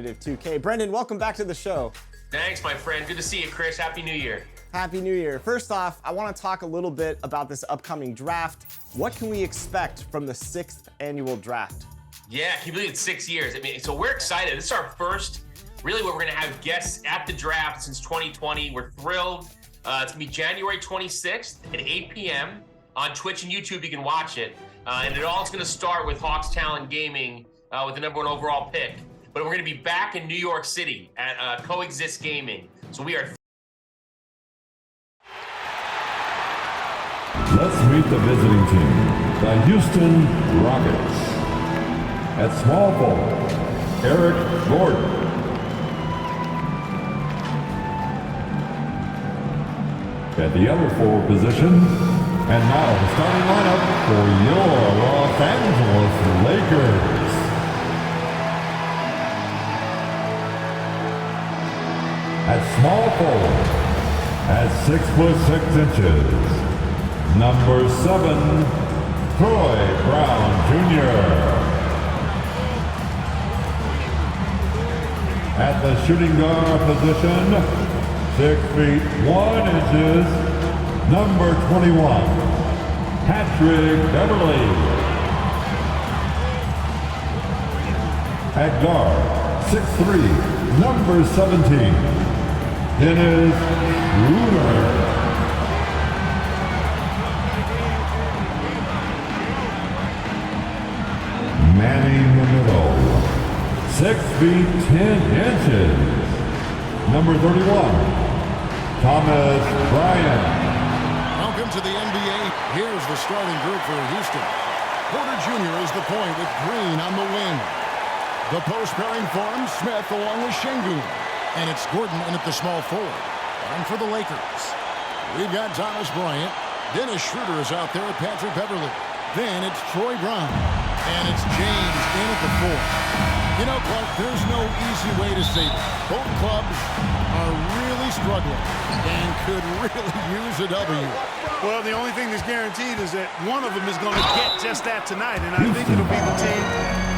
Competitive 2K. Brendan, welcome back to the show. Thanks, my friend. Good to see you, Chris. Happy New Year. Happy New Year. First off, I want to talk a little bit about this upcoming draft. What can we expect from the 6th annual draft? Yeah, can you believe it's 6 years? I mean, so we're excited. This is our first, really what we're going to have guests at the draft since 2020. We're thrilled. It's going to be January 26th at 8 p.m. on Twitch and YouTube. You can watch it. And it all is going to start with Hawks Talent Gaming with the #1 overall pick. But we're going to be back in New York City at Coexist Gaming. So we are. Let's meet the visiting team, the Houston Rockets. At small forward, Eric Gordon. At the other forward position, and now the starting lineup for your Los Angeles Lakers. At small forward, at 6'6" number 7, Troy Brown Jr. At the shooting guard position, 6'1", number 21, Patrick Beverly. At guard, 6'3", number 17, Dennis Schroeder. Manning the middle, 6'10", number 31, Thomas Bryant. Welcome to the NBA. Here's the starting group for Houston. Porter Jr. is the point with Green on the wing. The post pairing forms Smith along with Şengün. And it's Gordon in at the small forward. And for the Lakers, we've got Thomas Bryant. Dennis Schroeder is out there with Patrick Beverly. Then it's Troy Brown. And it's James in at the 4. You know, Clark, there's no easy way to say that. Both clubs are really struggling and could really use a W. Well, the only thing that's guaranteed is that one of them is going to get just that tonight, and I think it'll be the team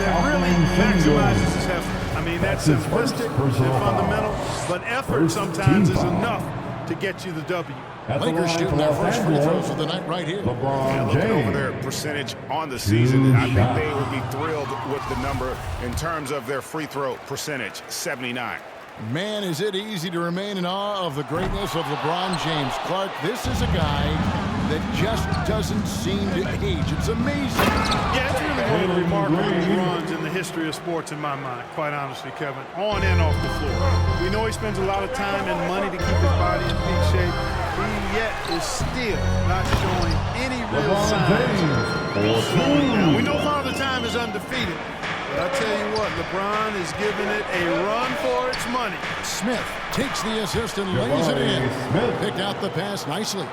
that really maximizes his effort. I mean, that's simplistic and fundamental, but effort sometimes is enough to get you the W. Lakers shooting their first free throws of the night right here. LeBron Looking James. over their percentage on the season, I think they would be thrilled with the number in terms of their free throw percentage, 79. Man, is it easy to remain in awe of the greatness of LeBron James. Clark, this is a guy that just doesn't seem to age. It's amazing. Yeah, it's really one of the remarkable runs in the history of sports in my mind, quite honestly, Kevin, on and off the floor. We know he spends a lot of time and money to keep his body in peak shape. He yet is still not showing any real signs of slowing down. We know Father Time is undefeated, but I tell you what, LeBron is giving it a run for its money. Smith takes the assist and lays it in. Picked out the pass nicely.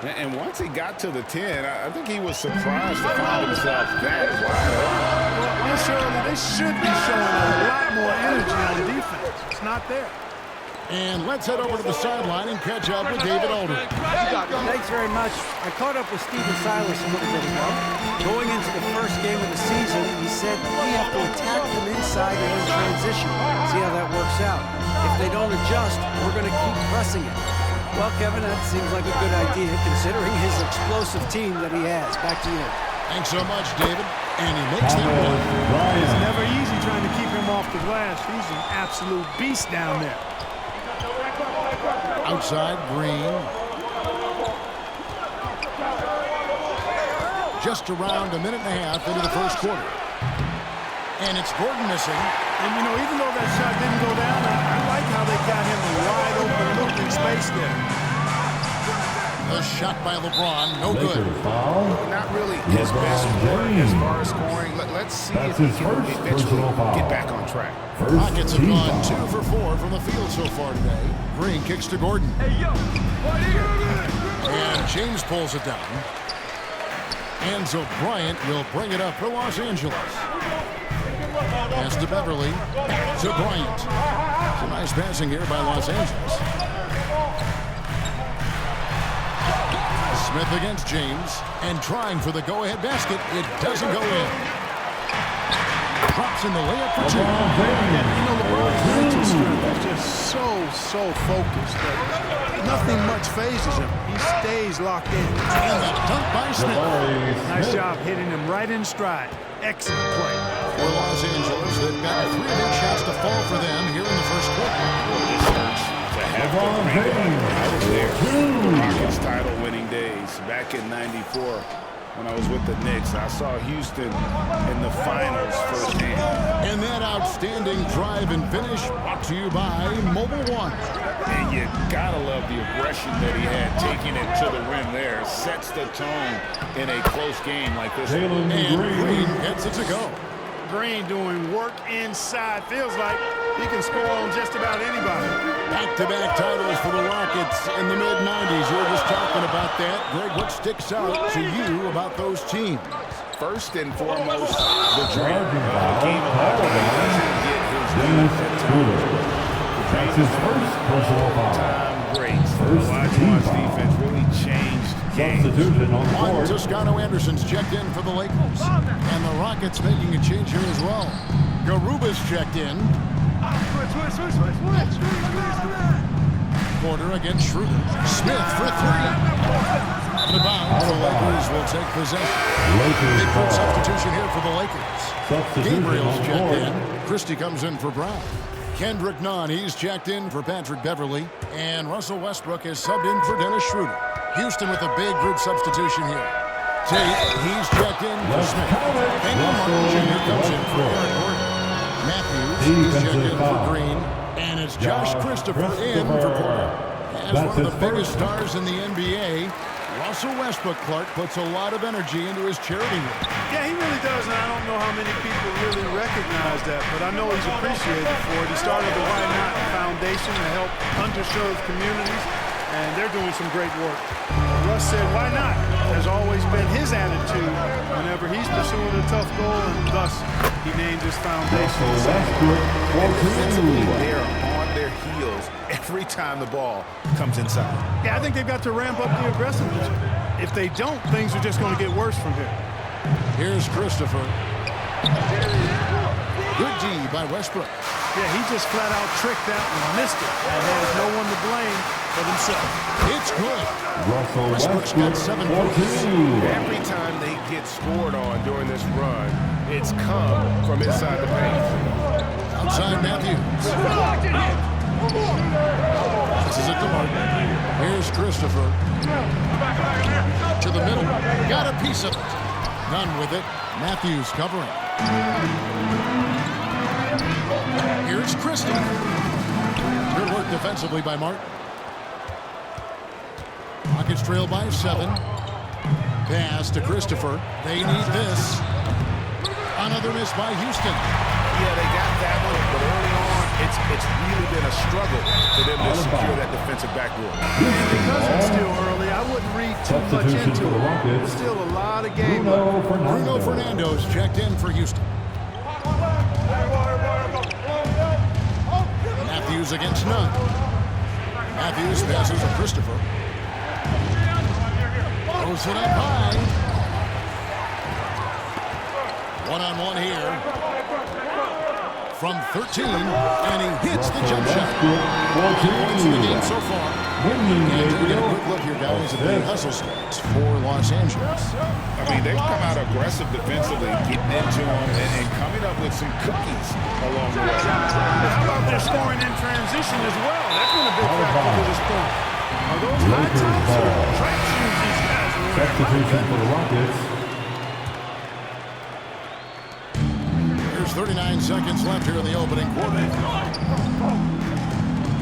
And once he got to the 10, I think he was surprised to find himself that wide open. Well, necessarily, they should be showing a lot more energy on defense. It's not there. And let's head over to the sideline and catch up with David Aldridge. Thanks very much. I caught up with Stephen Silas a little bit ago. Going into the first game of the season, he said we have to attack them inside and in transition. See how that works out. If they don't adjust, we're going to keep pressing it. Well, Kevin, that seems like a good idea considering his explosive team that he has. Back to you. Thanks so much, David. And he makes the run. It's never easy trying to keep him off the glass. He's an absolute beast down there. Outside, Green. Just around a minute and a half into the first quarter. And it's Gordon missing. And, you know, even though that shot didn't go down, I like how they got him a wide open look in space there. The shot by LeBron, no good. Not really his best work as far as scoring. Let's see if he can eventually get back on track. Rockets have gone 2 for 4 from the field so far today. Green kicks to Gordon. And James pulls it down. And so Bryant will bring it up for Los Angeles. Pass to Beverly. To Bryant. Some nice passing here by Los Angeles. Smith against James. And trying for the go-ahead basket. It doesn't go in. Drops in the layup for two. You know, LeBron's so focused that nothing much phases him. He stays locked in. And the dunk by Smith. Nice job hitting him right in stride. Excellent play. For Los Angeles, they've got 3 big shots to fall for them here in the first quarter. LeBron James. I was there. Rockets title winning days back in '94 when I was with the Knicks. I saw Houston in the finals firsthand. And that outstanding drive and finish brought to you by Mobile One. And you gotta love the aggression that he had, taking it to the rim there. Sets the tone in a close game like this. Jalen And Green. Green gets it to go. Green doing work inside. Feels like he can score on just about anybody. Back-to-back titles for the Rockets in the mid-90s. You were just talking about that. Greg, what sticks out to you about those teams? First and foremost, the dream. Charging The foul. game doesn't get his Dennis due. Schroeder. That's his first personal foul. Time breaks. First team Olajuwon's foul. defense really changed games. Substitution on the Juan court. Toscano Anderson's checked in for the Lakers. And the Rockets making a change here as well. Garuba's checked in. Porter against Schroeder. Smith for 3. Out of bounds. The Lakers will take possession. Lakers Big group ball. substitution here for the Lakers. Substitution Gabriel's on checked court. in. Christie comes in for Brown. Kendrick Nunn, he's checked in for Patrick Beverly. And Russell Westbrook is subbed in for Dennis Schroeder. Houston with a big group substitution here. Tate, he's checked in for Let's Smith. count it. And Martin Jr. comes in for Westbrook. Eric Gordon. Matthews, he's checked Defensive in for foul. Green. And it's Josh Christopher in for Porter. As That's one of the his biggest first. stars in the NBA, Russell Westbrook, Clark, puts a lot of energy into his charity work. Yeah, he really does, and I don't know how many people really recognize that, but I know he's appreciated for it. He started the Why Not Foundation to help underserved communities, and they're doing some great work. Russ said, why not? Has always been his attitude whenever he's pursuing a tough goal, and thus he named his foundation. Westbrook, 14. They are on their heels every time the ball comes inside. Yeah, I think they've got to ramp up the aggressiveness. If they don't, things are just going to get worse from here. Here's Christopher. Good D by Westbrook. Yeah, he just flat out tricked out and missed it, and has no one to blame but himself. It's good. Russell Westbrook's got Westbrook, 7 points. 14. Every time they get scored on during this run, it's come from inside the paint. Outside Matthews. This is it to Martin. Here's Christopher. To the middle. Got a piece of it. None with it. Matthews covering. Here's Christie. Good work defensively by Martin. Rockets trail by 7. Pass to Christopher. They need this. Another miss by Houston. Yeah, they got that one, but early on, it's really been a struggle for them to secure that defensive backboard. Because it's still early, I wouldn't read too much Substitution into for the it. Rockets. There's still a lot of game Bruno left. Bruno Fernando. Fernando's checked in for Houston. Matthews against Nunn. Matthews passes to Christopher. Throws it up high. One-on-one here. From 13, and he hits the jump shot. Points in the game so far. Winning And we get a Gabriel. quick look here, guys, at the hustle stats for Los Angeles. I mean, they've come out aggressive defensively, getting into them and coming up with some cookies along the way. How about their scoring in transition as well? That's been a big factor to this point. Are those high Lakers tops or ball. track shoes these guys are wearing? Substitution for the Rockets. There's 39 seconds left here in the opening quarter.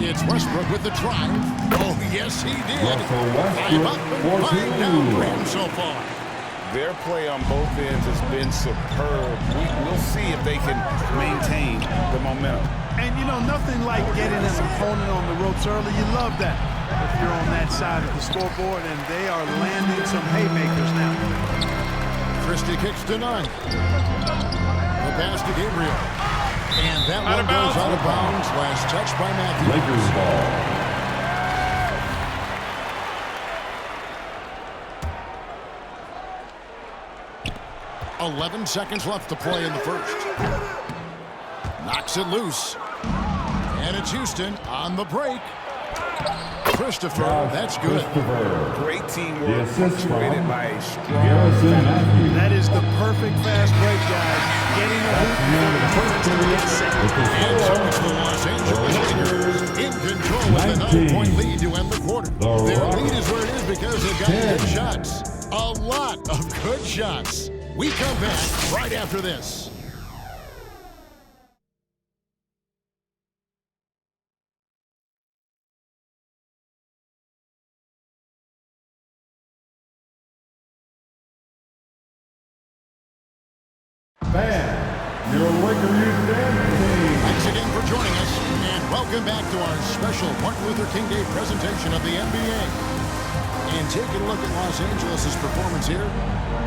It's Westbrook with the drive. Oh, yes, he did. Russell Five up and 14. 5 down for him so far. Their play on both ends has been superb. We'll see if they can maintain the momentum. And you know, nothing like getting an opponent on the ropes early. You love that if you're on that side of the scoreboard, and they are landing some haymakers now. Christie kicks to Nunn. The pass to Gabriel. And that one goes out of bounds. Last touch by Matthews. Lakers ball. .11 seconds left to play in the first. Knocks it loose. And it's Houston on the break. Christopher, that's good. Christopher. Great The teamwork, assist punctuated from by a strong Garrison Matthews. That is the perfect fast break, guys. Getting the hoop before the defense can get set. With the And so score, it's the Los Angeles Lakers in control with a 19. 9-point lead to end the quarter. The Their Rockets. lead is where it is because they've got 10. good shots. A lot of good shots. We come back right after this. Fan, your Laker Youth Dance Team. Thanks again for joining us, and welcome back to our special Martin Luther King Day presentation of the NBA. And taking a look at Los Angeles' performance here,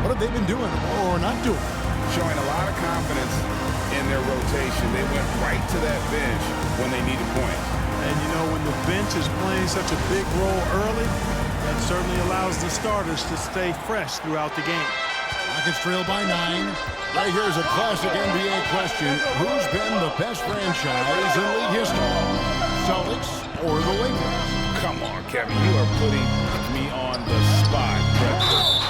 what have they been doing or not doing? showing a lot of confidence in their rotation. They went right to that bench when they needed points. And you know, when the bench is playing such a big role early, that certainly allows the starters to stay fresh throughout the game. Rockets trail by 9. Right here's a classic NBA question. Who's been the best franchise in league history? Celtics or the Lakers? Come on, Kevin. You are putting me on the spot.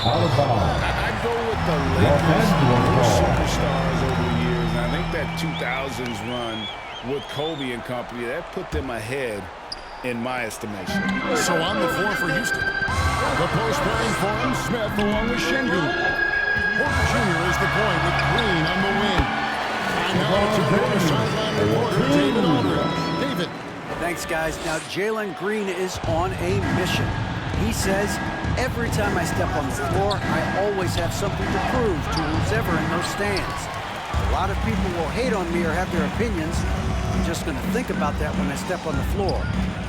Out of bounds. I'd go with the Los Lakers. Angeles They're ball. superstars over the years. And I think that 2000s run with Kobe and company, that put them ahead in my estimation. So on the floor for Houston. The post pairing for him, Smith along with Şengün. Porter Jr. is the point with Green on the wing. And now to the sideline reporter, David Aldridge. David. Thanks, guys. Now, Jalen Green is on a mission. He says, every time I step on the floor, I always have something to prove to who's ever in those stands. A lot of people will hate on me or have their opinions. I'm just going to think about that when I step on the floor.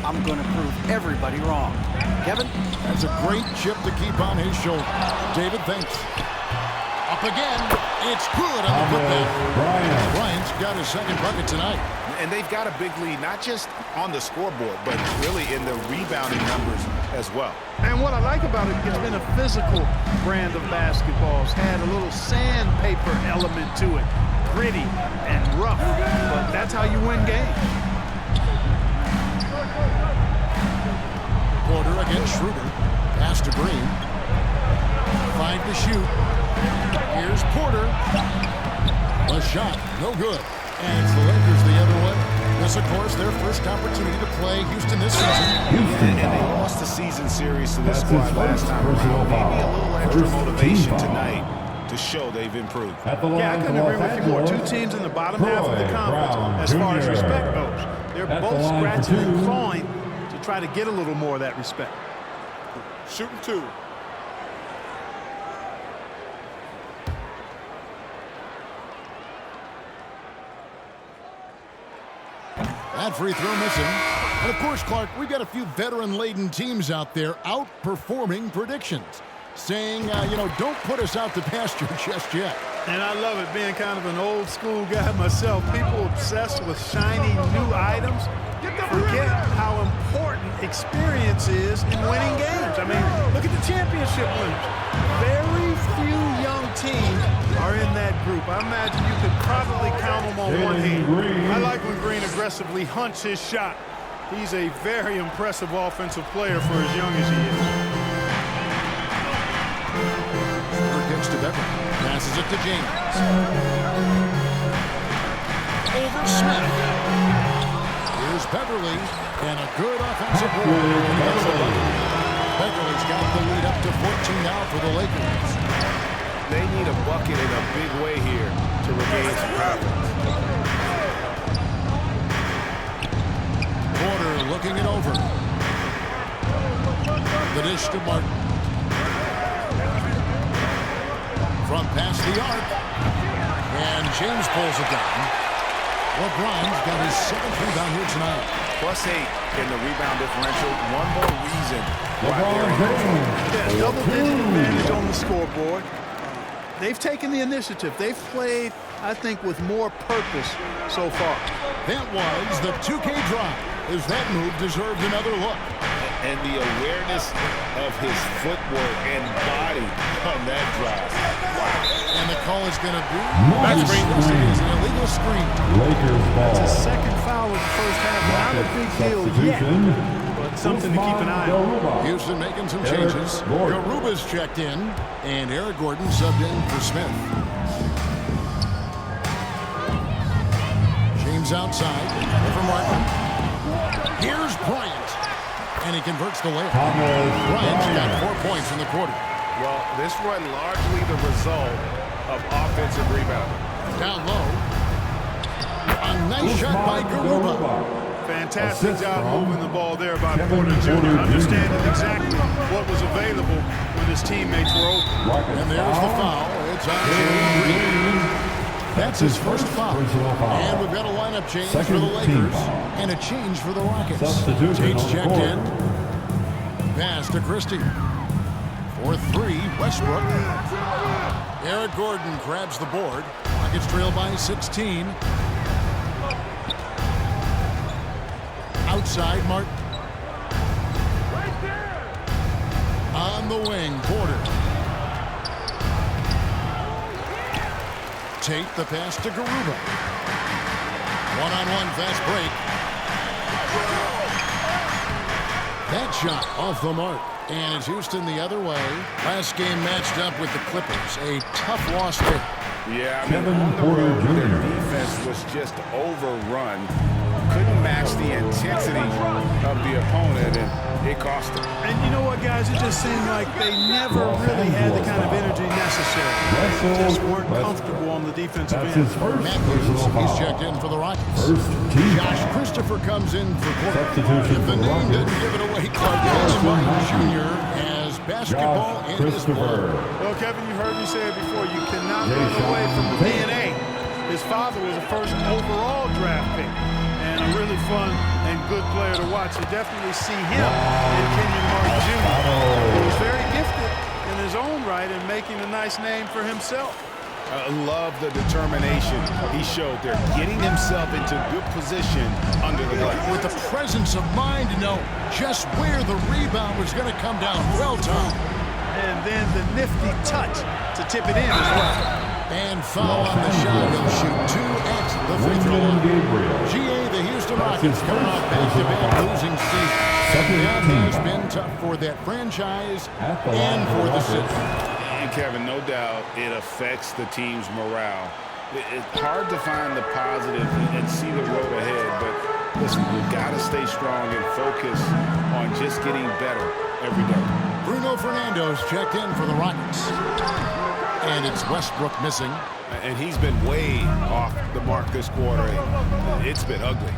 I'm going to prove everybody wrong. Kevin? That's a great chip to keep on his shoulder. David, thanks. Up again. It's good on the putback. Bryant. Bryant's got his second bucket tonight. And they've got a big lead, not just on the scoreboard, but really in the rebounding numbers as well. And what I like about it, it's been a physical brand of basketball. It's had a little sandpaper element to it. Gritty and rough, but that's how you win games. Porter against Schroeder. Pass to Green. 5 to shoot. Here's Porter. A shot, no good. And it's the Lakers the other way. This, of course, their first opportunity to play Houston this season. And they lost the season series to this That's his squad last first time personal around. Maybe a foul. little extra First motivation team foul. tonight to show they've improved. At the Yeah, I line couldn't for agree Los with you more. Two Angeles, teams in the bottom half of the Troy conference Brown as far as Jr. respect goes. They're At the both line for scratching and two. clawing to try to get a little more of that respect. Shooting two. That free throw missing. And of course, Clark, we've got a few veteran-laden teams out there outperforming predictions, saying, don't put us out to pasture just yet. And I love it, being kind of an old school guy myself. People obsessed with shiny new items forget how important experience is in winning games. I mean, look at the championship winners. Very few young teams are in that group. I imagine you could probably count them on one hand. Green. I like when Green aggressively hunts his shot. He's a very impressive offensive player for as young as he is. Porter gets to Beverly. Passes it to James. Over Smith. Here's Beverly. And a good offensive board. Beverly's got the lead up to 14 now for the Lakers. They need a bucket in a big way here to regain some confidence. Porter looking it over. The dish to Martin. From past the arc. And James pulls it down. LeBron's got his 7th rebound here tonight. +8 in the rebound differential. One more reason why they're LeBron in control. James. Yeah, double-digit advantage on the scoreboard. They've taken the initiative. They've played, I think, with more purpose so far. That was the 2K drive. As that move deserved another look. And the awareness of his footwork and body on that drive. And the call is going to be Nice dismissed. screen. It is an illegal screen. Lakers It's a ball. second foul of the first half. Not a big deal yet, Substitution. but something to keep an eye on. Houston making some changes. Garuba's checked in, and Eric Gordon subbed in for Smith. James outside for Martin. Here's Bryant, and he converts the layup. Bryant's got 4 points in the quarter. Well, this run largely the result of offensive rebounding. Down low. A nice shot by Garuba. Fantastic job moving the ball there by Porter Jr. Understanding exactly what was available when his teammates were open. And there's the foul. It's on Jalen Green. That's his first foul. And we've got a lineup change for the Lakers and a change for the Rockets. Tate's checked in. Pass to Christie. For 3, Westbrook. Eric Gordon grabs the board. Rockets trail by 16. Outside, Martin. On the wing, Porter. Tate the pass to Garuba. One-on-one fast break. That shot off the mark. And it's Houston the other way. Last game matched up with the Clippers. A tough loss there. Yeah, I mean, on the road, their defense was just overrun. Couldn't match the intensity of the opponent, and it cost them. And you know what, guys? It just seemed like they never really had the kind of energy necessary. They just weren't comfortable on the defensive end. Matthews, he's checked in for the Rockets. Josh Christopher comes in for Porter. If the name didn't give it away, Clark Martin Jr. has basketball in his blood. Well, Kevin, you heard me say it before. You cannot run away from the DNA. His father was a first overall draft pick. And a really fun and good player to watch. You definitely see him in Kenyon Martin Jr. He was very gifted in his own right and making a nice name for himself. I love the determination he showed there, getting himself into good position under the glass. With the presence of mind to know just where the rebound was going to come down. Well timed. And then the nifty touch to tip it in as well. And foul on the shot. He'll shoot 2 at the free throw line. GA, the Houston Rockets coming off back-to-back losing season. That has been tough for that franchise and for the city. And Kevin, no doubt it affects the team's morale. It's hard to find the positive and see the road ahead, but listen, we've got to stay strong and focus on just getting better every day. Bruno Fernando's checked in for the Rockets. And it's Westbrook missing. And he's been way off the mark this quarter. It's been ugly.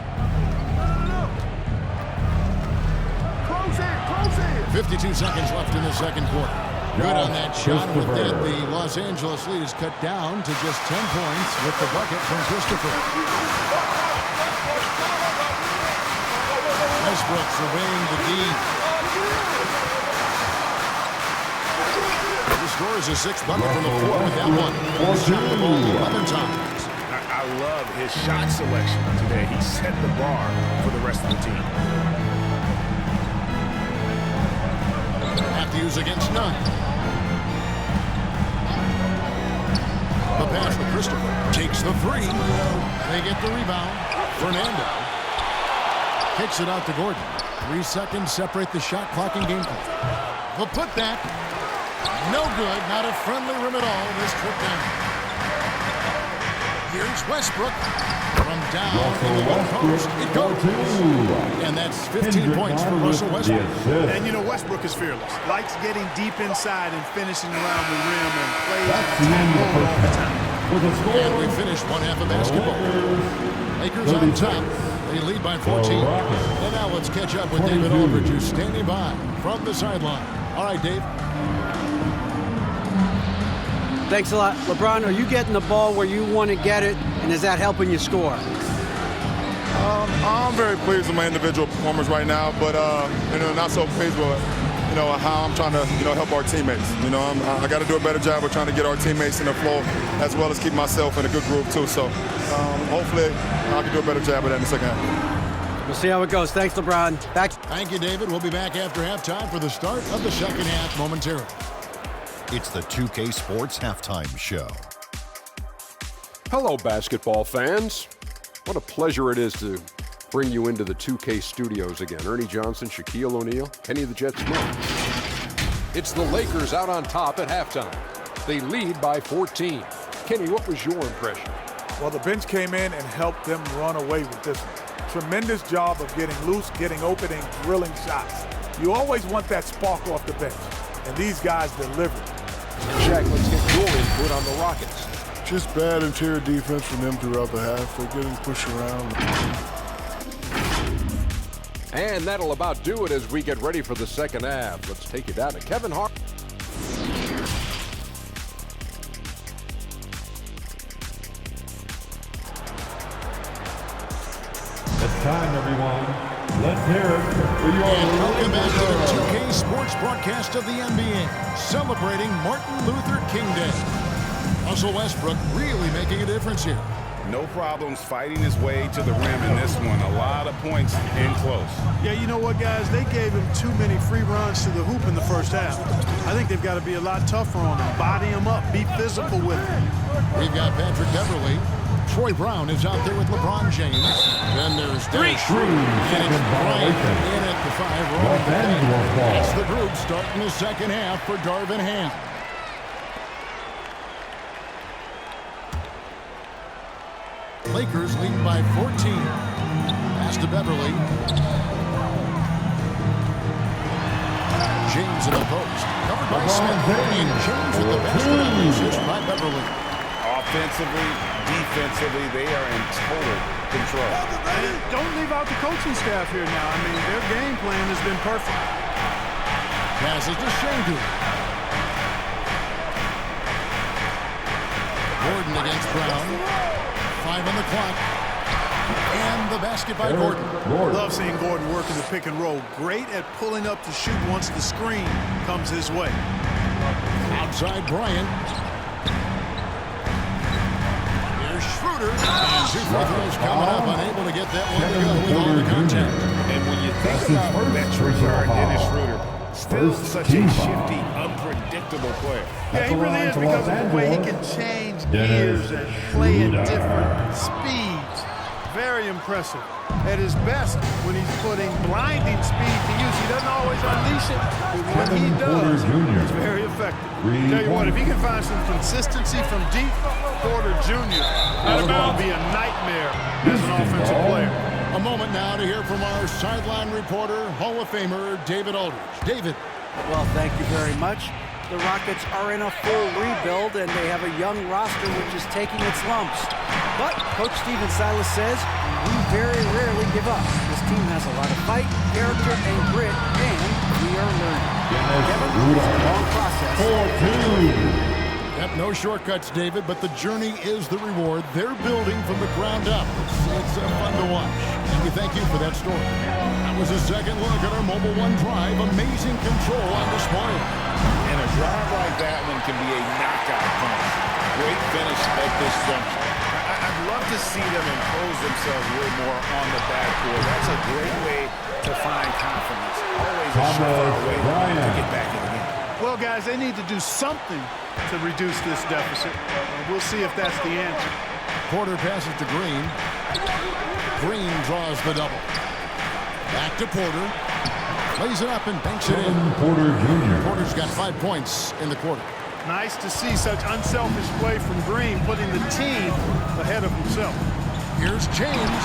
52 seconds left in the second quarter. Good on that shot. With that, the Los Angeles lead is cut down to just 10 points with the bucket from Christopher. Westbrook surveying the D. Scores his 6th bucket from the floor with that one. He's shot the ball 11 times. I love his shot selection today. He set the bar for the rest of the team. Matthews against none. The pass for Christopher. Takes the 3. They get the rebound. Fernando kicks it out to Gordon. 3 seconds separate the shot clock and game clock. The putback. No good, not a friendly rim at all this trip down. Here's Westbrook from down in the one post. It goes. And that's 15 points for Russell Westbrook. And you know, Westbrook is fearless. Likes getting deep inside and finishing around the rim and plays all the time. And we finished one half of basketball. Lakers on top. They lead by 14. And now let's catch up with David Aldridge, who's standing by from the sideline. All right, Dave. Thanks a lot. LeBron, are you getting the ball where you want to get it, and is that helping you score? I'm very pleased with my individual performance right now, but not so pleased with how I'm trying to help our teammates. I got to do a better job of trying to get our teammates in the flow, as well as keep myself in a good groove too. So hopefully I can do a better job of that in the second half. We'll see how it goes. Thanks, LeBron. Back. Thank you, David. We'll be back after halftime for the start of the second half momentarily. It's the 2K Sports Halftime Show. Hello, basketball fans. What a pleasure it is to bring you into the 2K studios again. Ernie Johnson, Shaquille O'Neal, Kenny the Jet Smith. It's the Lakers out on top at halftime. They lead by 14. Kenny, what was your impression? Well, the bench came in and helped them run away with this one. Tremendous job of getting loose, getting open, and drilling shots. You always want that spark off the bench, and these guys delivered. Shaq, let's get your input on the Rockets. Just bad interior defense from them throughout the half. They're getting pushed around. And that'll about do it as we get ready for the second half. Let's take you down to Kevin Hart. It's time, everyone. Let's hear it for your welcome back to the 2K Sports broadcast of the NBA, celebrating Martin Luther King Day. Russell Westbrook really making a difference here. No problems fighting his way to the rim in this one. A lot of points in close. Yeah, you know what, guys? They gave him too many free runs to the hoop in the first half. I think they've got to be a lot tougher on him. Body him up. Be physical with him. We've got Patrick Beverly. Troy Brown is out there with LeBron James. Then there's Dennis Schroeder. And it's Bryant in at the 5. That's the group starting the second half for Darvin Ham. Lakers lead by 14. Pass to Beverly. James in the post. Covered by Smith. And James with the basket on the assist by Beverly. Offensively, defensively, they are in total control. Don't leave out the coaching staff here now. I mean, their game plan has been perfect. Passes to Şengün. Gordon against Brown. 5 on the clock. And the basket by Gordon. Love seeing Gordon working the pick and roll. Great at pulling up to shoot once the screen comes his way. Outside Bryant. Here's Schroeder. And 2 free throws coming up. Unable to get that one to go with all the contact. And when you think about that guard, Dennis Schroeder, still such a shifty, unpredictable player. Yeah, he really is, because of the way he can change gears and play at different speeds. Very impressive. At his best, when he's putting blinding speed to use, he doesn't always unleash it, but when he does, it's very effective. Tell you what, if he can find some consistency from deep, Porter Jr., that'll be a nightmare as an offensive player. A moment now to hear from our sideline reporter, Hall of Famer David Aldridge. David. Well, thank you very much. The Rockets are in a full rebuild, and they have a young roster which is taking its lumps. But Coach Stephen Silas says, we very rarely give up. This team has a lot of fight, character, and grit, and we are learning. Kevin, it's a long process. 4-2. Yep, no shortcuts, David, but the journey is the reward. They're building from the ground up. It's fun to watch, and we thank you for that story. That was a second look at our Mobile One drive. Amazing control on display. And a drive like that one can be a knockout point. Great finish at this juncture. I'd love to see them impose themselves a little more on the backboard. That's a great way to find confidence. Always a surefire way to get back in the game. Well, guys, they need to do something to reduce this deficit. We'll see if that's the answer. Porter passes to Green. Green draws the double. Back to Porter. Plays it up and banks it in. Porter Jr. Porter's got 5 points in the quarter. Nice to see such unselfish play from Green, putting the team ahead of himself. Here's James.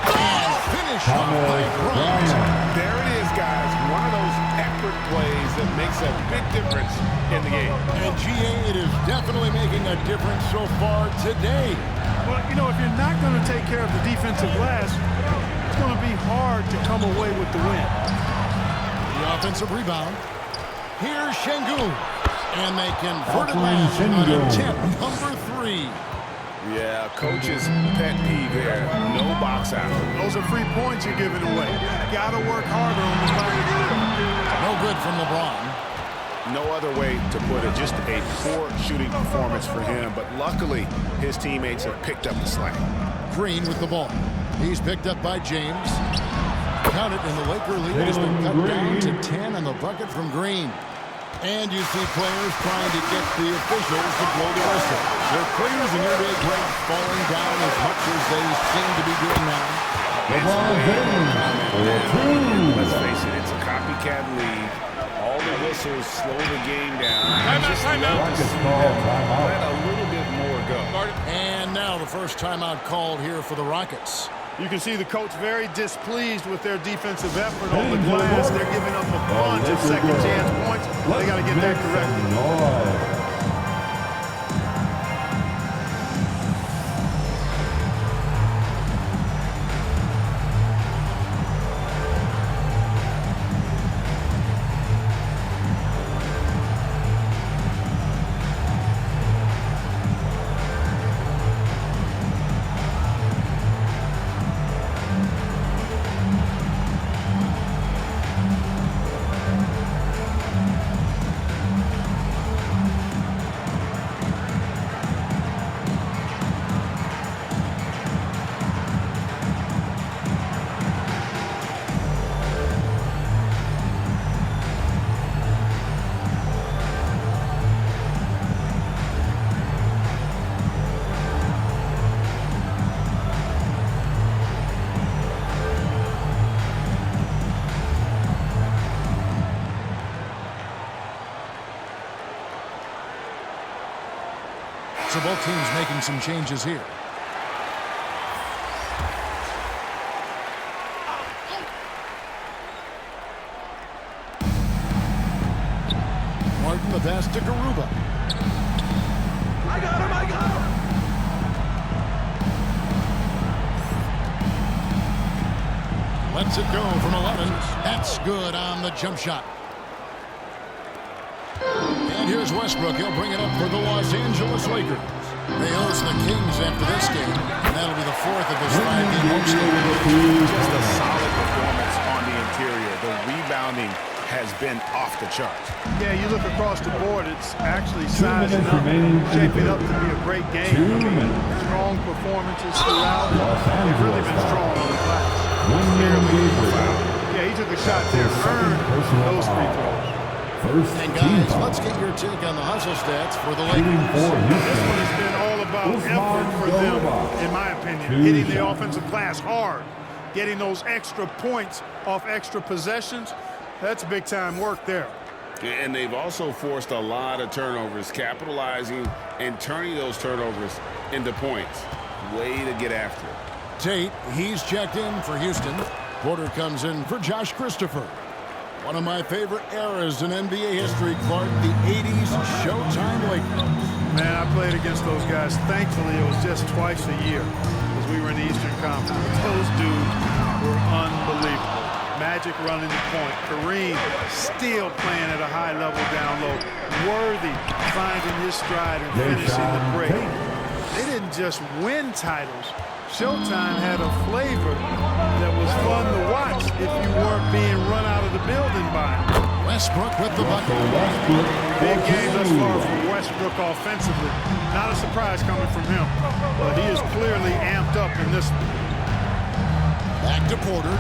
And finish off by Bryant. There it is, guys. One of those effort plays that makes a big difference in the game. And GA, it is definitely making a difference so far today. Well, you know, if you're not going to take care of the defensive glass, it's going to be hard to come away with the win. The offensive rebound. Here's Şengün. And they convert it last on attempt number 3. Yeah, coach's pet peeve there. No box out. Those are free points you're giving away. Got to work harder on the line. No good from LeBron. No other way to put it. Just a poor shooting performance for him. But luckily, his teammates have picked up the slack. Green with the ball. He's picked up by James. Count it, and the Laker lead has been cut down to 10 on the bucket from Green. And you see players trying to get the officials to blow the whistle. Their players in your day great falling down as much as they seem to be doing now. Let's face it, it's a copycat league. All the whistles slow the game down. Let a little bit more go. And now the first timeout called here for the Rockets. You can see the coach very displeased with their defensive effort on the glass. They're giving up a bunch of second chance points. They got to get that corrected. So both teams making some changes here. Martin, the pass to Garuba. I got him, I got him! Lets it go from 11. That's good on the jump shot. And here's Westbrook. He'll bring it up for the Los Angeles Lakers. They host the Kings after this game, and that'll be the fourth of this 5-game homestand. Just a solid performance on the interior. The rebounding has been off the charts. Yeah, you look across the board, it's actually sizing up, shaping up to be a great game. Strong performances throughout. They've really been strong on the glass. Yeah, he took a shot there, earned those free throws. And guys, let's get your take on the hustle stats for the Lakers. This one has been all about effort for them, in my opinion. Hitting the offensive glass hard. Getting those extra points off extra possessions. That's big-time work there. And they've also forced a lot of turnovers, capitalizing and turning those turnovers into points. Way to get after it. Tate, he's checked in for Houston. Porter comes in for Josh Christopher. One of my favorite eras in NBA history, Clark, the 80s Showtime Lakers. Man, I played against those guys. Thankfully, it was just twice a year because we were in the Eastern Conference. Those dudes were unbelievable. Magic running the point. Kareem still playing at a high level down low. Worthy finding his stride and finishing the break. They didn't just win titles. Showtime had a flavor that was fun to watch if you weren't being run out of the building by it. Westbrook with the bucket. Big game thus far from Westbrook offensively. Not a surprise coming from him, but he is clearly amped up in this one. Back to Porter.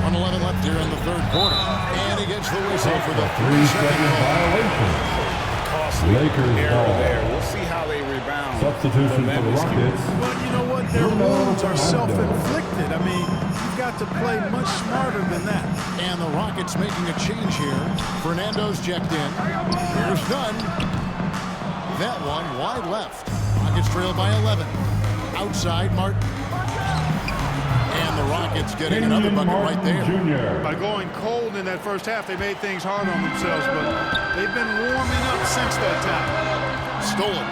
1:11 left here in the third quarter. And he gets the whistle for the 3-second violation. Lakers ball. We'll see how they rebound. Substitution for the Rockets. Well, you know what? Their wounds are self-inflicted. I mean, you've got to play much smarter than that. And the Rockets making a change here. Fernando's checked in. Here's Dunn. That one wide left. Rockets trail by 11. Outside, Martin. And the Rockets getting another bucket right there. Jr. By going cold in that first half, they made things hard on themselves, but they've been warming up since that time. Stolen.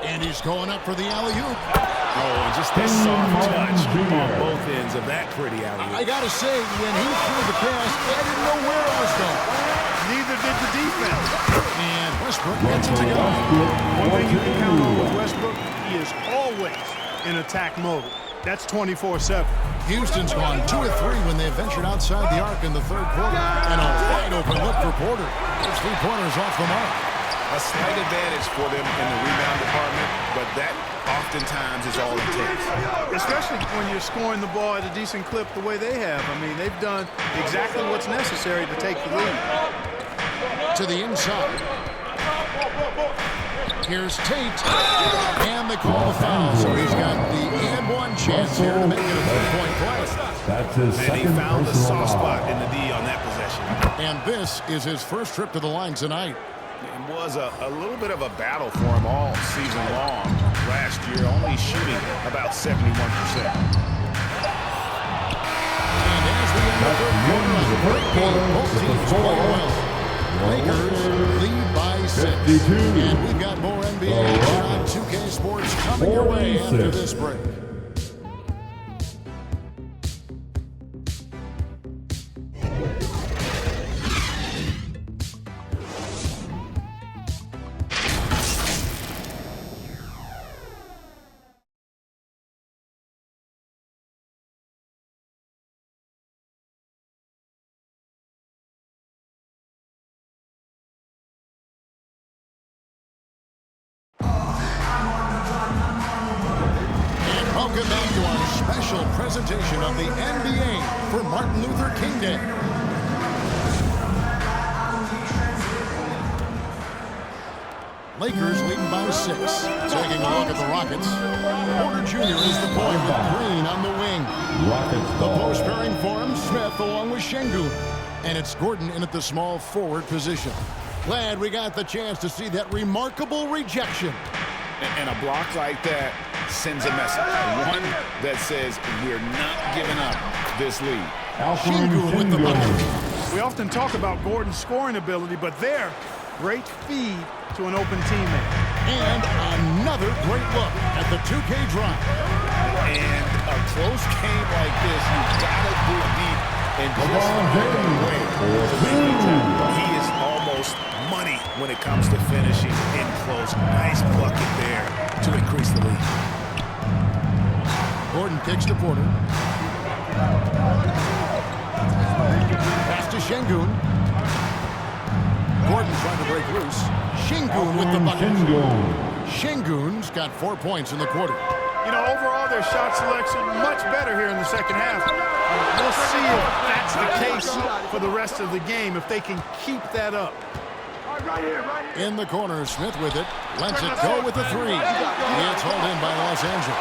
And he's going up for the alley-oop. Oh, and just a soft touch on both ends of that pretty alley-oop. I got to say, when he threw the pass, I didn't know where it was going. Neither did the defense. And Westbrook gets it to go. One thing you can count on with Westbrook, he is always in attack mode. That's 24/7. Houston's gone 2 of 3 when they ventured outside the arc in the third quarter. And a wide open look for Porter. Those 3 pointers off the mark. A slight advantage for them in the rebound department, but that oftentimes is all it takes. Especially when you're scoring the ball at a decent clip the way they have. I mean, they've done exactly what's necessary to take the lead. To the inside. Here's Tate. And they call the foul, so he's got the and one chance here to make it a 3-point play. That's his And second he found the personal soft foul. spot in the D on that possession. And this is his first trip to the line tonight. It was a little bit of a battle for him all season long. Last year, only shooting about 71%. And as we end the third quarter, a great game. Both teams play well. Lakers lead by 6. And we've got more NBA action on 2K Sports coming your way after this break. Welcome back to our special presentation of the NBA for Martin Luther King Day. Lakers leading by 6. Taking a look at the Rockets. Porter Jr. is the point with Green on the wing. The post pairing forms Smith along with Şengün. And it's Gordon in at the small forward position. Glad we got the chance to see that remarkable rejection. And a block like that sends a message. One that says we're not giving up this lead. Şengün with the bucket. We often talk about Gordon's scoring ability, but there, great feed to an open teammate. And another great look at the 2K drive. And a close game like this, you've got to dig deep and just find a way to make it happen. He is almost money when it comes to finishing in close. Nice bucket there to increase the lead. Gordon kicks to Porter. Pass to Şengün. Gordon trying to break loose. Şengün with the bucket. Şengün's got 4 points in the quarter. You know, overall, their shot selection much better here in the second half. We'll see if that's the case for the rest of the game, if they can keep that up. In the corner, Smith with it. Lets it go with the 3. It's hauled in by Los Angeles.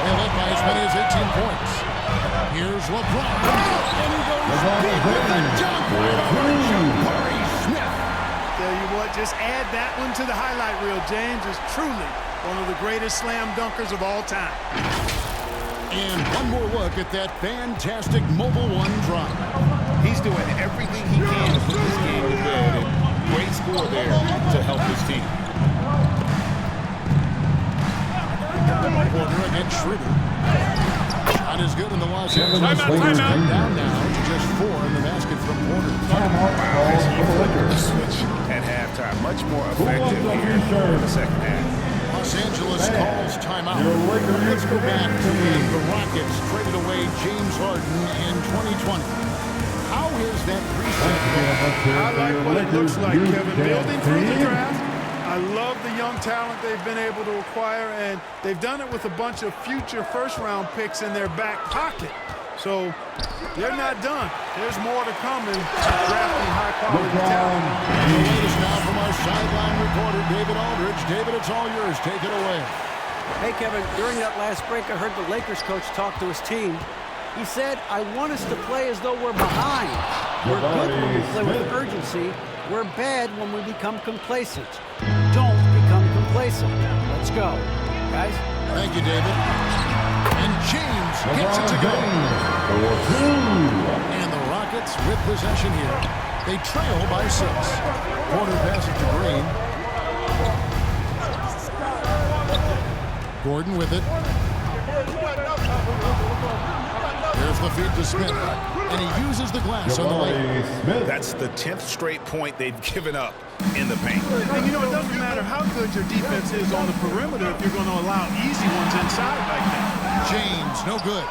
They led by as many as 18 points. Here's LeBron. And he goes deep with the dunk. Jabari Smith. Tell you what, just add that one to the highlight reel. James is truly one of the greatest slam dunkers of all time. And one more look at that fantastic Mobile One drive. He's doing everything he can to put this game to bed. And great score there to help his team. Porter against Schroeder. Shot is good in the Los Angeles Lakers. Down now to just 4 in the basket from Porter. The switch at halftime. Much more effective here in the second half. Los Angeles calls timeout. Let's go back to the Rockets traded away James Harden in 2020. How is that preseason? I like what it looks like, Kevin. Building through the draft. I love the young talent they've been able to acquire, and they've done it with a bunch of future first-round picks in their back pocket. So they're not done. There's more to come in drafting high-quality talent. The latest now from our sideline reporter, David Aldridge. David, it's all yours. Take it away. Hey, Kevin, during that last break, I heard the Lakers coach talk to his team. He said, I want us to play as though we're behind. We're good when we play with urgency. We're bad when we become complacent. Don't become complacent. Let's go. Guys? Thank you, David. And James gets it to go. And the Rockets with possession here. They trail by 6. Porter passes to Green. Gordon with it. There's the feed to Smith. And he uses the glass on the lane. That's the 10th straight point they've given up in the paint. And you know, it doesn't matter how good your defense is on the perimeter if you're going to allow easy ones inside like that. James, no good.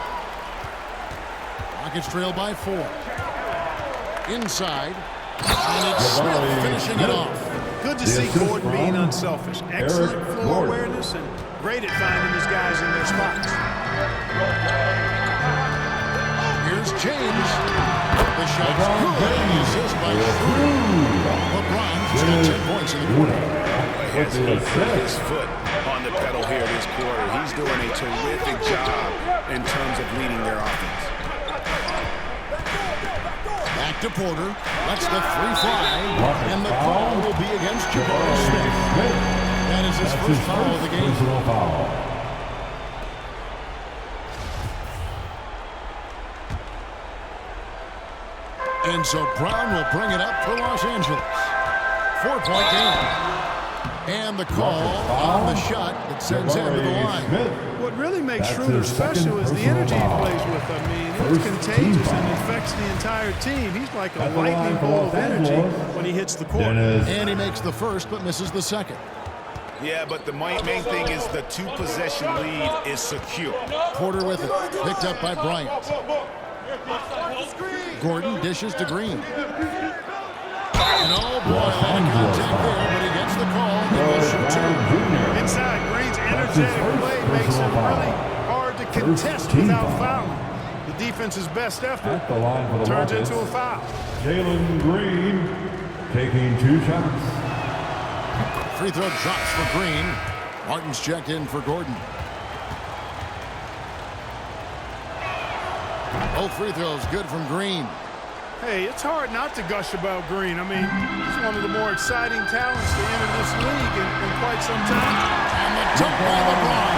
Rockets trail by 4. Inside. And it's Smith finishing it off. Good to see Gordon being unselfish. Excellent floor awareness and great at finding his guys in their spots. Here's James. The shot's good. The assist by Schroeder. LeBron's got 10 points in the quarter. He has his foot on the pedal here this quarter. He's doing a terrific job in terms of leading their offense. Back to Porter. That's the 3 fly. And the call will be against Jabari Smith. That is his first foul of the game. And so Brown will bring it up for Los Angeles. 4-point game. And the call on the shot that sends him to the line. What really makes Schroeder special is the energy he plays with. I mean, it's contagious and infects the entire team. He's like a lightning bolt of energy when he hits the court. And he makes the first but misses the second. Yeah, but the main thing is the 2-possession lead is secure. Porter with it. Picked up by Bryant. Gordon dishes to Green. And oh boy, a lot of contact there, but he gets the call. Inside, Green's energetic play makes it really hard to contest without fouling. The defense's best effort turns into a foul. Jalen Green taking 2 shots. Free throw drops for Green. Martin's checked in for Gordon. Both free throws good from Green. Hey, it's hard not to gush about Green. I mean, he's one of the more exciting talents to enter this league in quite some time. And the dunk by LeBron.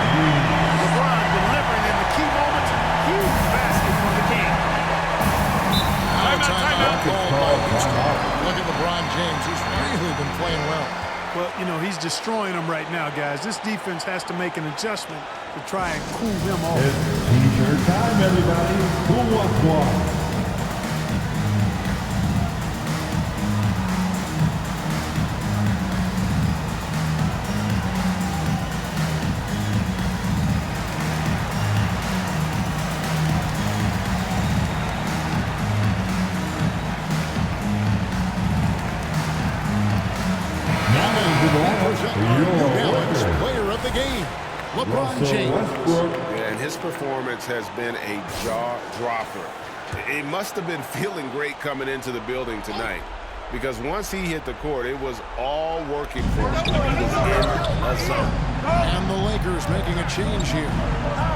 LeBron delivering in the key moments. Huge basket from the King. Timeout called by Houston. Look at LeBron James. He's really been playing well. Well, you know, he's destroying them right now, guys. This defense has to make an adjustment to try and cool him off. It's T-shirt time, everybody. Who wants one? Player of the game, LeBron James. Yeah, and his performance has been a jaw-dropper. He must have been feeling great coming into the building tonight, because once he hit the court, it was all working for him. He was in a zone. And the Lakers making a change here.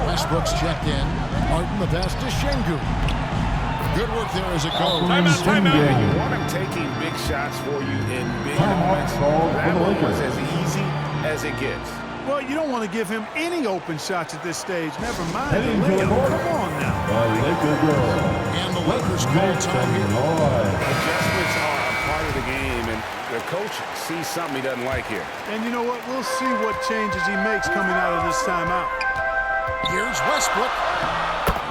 Westbrook's checked in. Martin the pass to Şengün. Good work there as it goes. Timeout. You want him taking big shots for you in big moments. That one was as easy as it gets. Well, you don't want to give him any open shots at this stage. Never mind the layup. Come on now. And the Lakers call time here. Adjustments are a part of the game, and the coach sees something he doesn't like here. And you know what? We'll see what changes he makes coming out of this timeout. Here's Westbrook.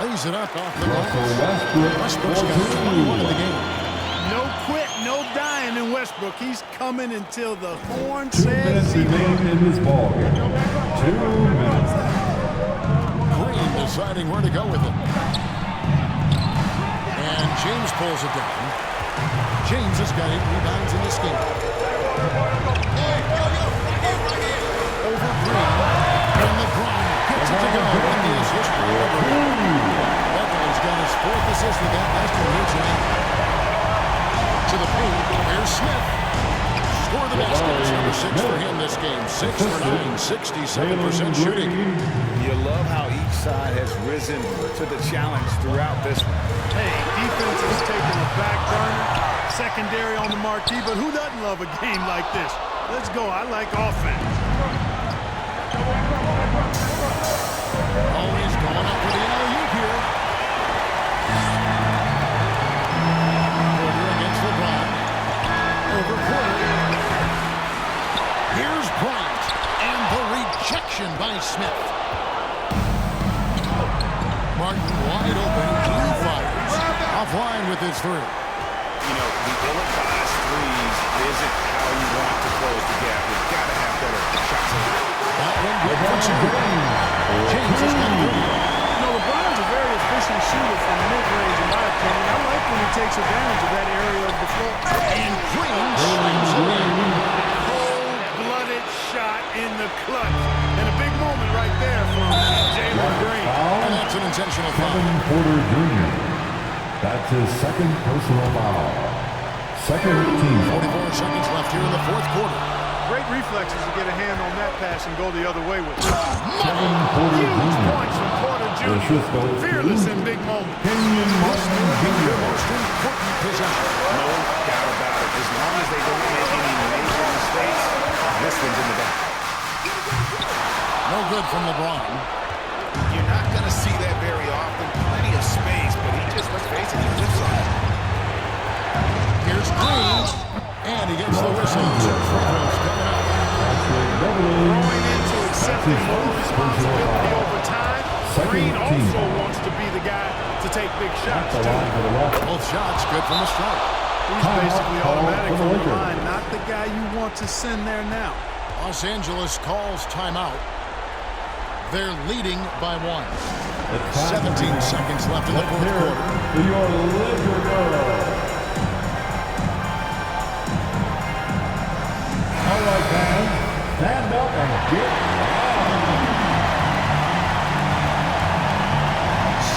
Lays it up off the ball. Westbrook's got 21 in the game. No quit, no dying in Westbrook. He's coming until the horn 2 minutes says remain in this ball game. 2 minutes. Green deciding where to go with it. And James pulls it down. James has got 8 rebounds in this game. Over Green. And LeBron gets it to go. And the assist. That guy's got his 4th assist with that last one here tonight. To the paint. Here's Smith. Score the basket. Number 6 for him this game. 6 for 9. 67% shooting. You love how each side has risen to the challenge throughout this one. hey, defense is taking a back burner. Secondary on the marquee, but who doesn't love a game like this? Let's go. I like offense. Always going up for the alley-oop here. Porter against LeBron. Over Porter. Here's Bryant. And the rejection by Smith. Martin wide open. Blue fires. Offline with his three. You know, the ill-advised threes isn't how you want to close the gap. You've got to have better shots. That one good for James is going to move. You know, LeBron's a very efficient shooter from mid-range, in my opinion. I like when he takes advantage of that area of the floor. And Green slams it in. the clutch. And a big moment right there from Jalen Green. And that's an intentional foul. Kevin Porter Jr. That's his second personal foul. Second team. 44 seconds left here in the fourth quarter. Great reflexes to get a hand on that pass and go the other way with it. Kevin Porter Huge Jr. points from Porter The assist Jr. goes to Fearless in big moments. Kenyon Martin Jr. Most important possession. No doubt about it. As long as they don't make any major mistakes, this one's in the back. No good from LeBron. You're not going to see that very often. Plenty of space, but he just, let's face it, he lives on it. Here's Green, and he gets the whistle. Growing into accepting more responsibility over time, Green also wants to be the guy to take big shots, too. Both shots good from the start. He's basically automatic from the line, not the guy you want to send there now. Los Angeles calls timeout. They're leading by 1. 17 seconds left in the fourth quarter. Your Laker girl. All right, fans, stand up and get loud.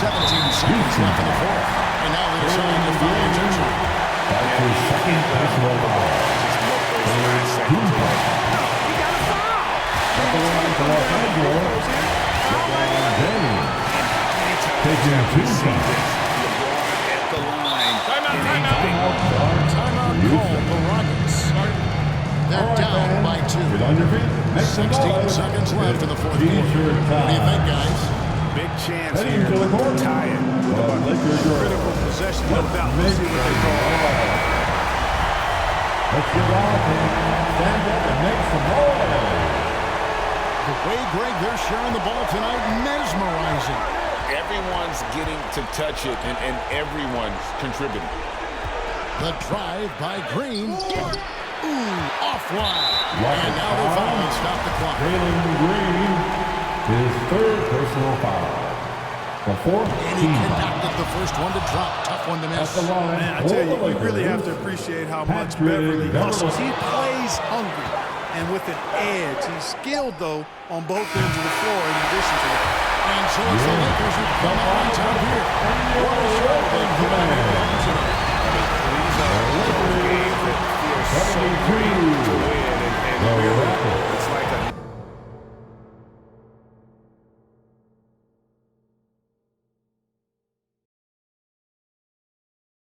17 seconds left in the fourth. And now they're trying to find attention. That's his second personal foul. Team foul. At the line for Los Angeles, LeBron James. Taking 2 shots. At the line. Timeout called the Rockets. They're down by 2. Get on your feet. 16 seconds left in the fourth quarter. What do you think, guys? Big chance Heading here to the court. to tie it. Critical possession, no doubt. Let's see what they call. Let's get out and stand up and make some noise. The way, Greg, they're sharing the ball tonight, mesmerizing. Everyone's getting to touch it, and everyone's contributing. The drive by Green. Ooh, offline. And now they finally stop the clock. Jalen Green, his third personal foul. The fourth And he team foul. connected the first one to drop. Tough one to At miss. the line, Man, I tell you, you really have to appreciate how much Beverly hustles. He plays hungry and with an edge. He's skilled, though, on both ends of the floor in addition to that. And so it's the Lakers who come out on top here. What a show they put on here tonight. These are games that feel so great to win.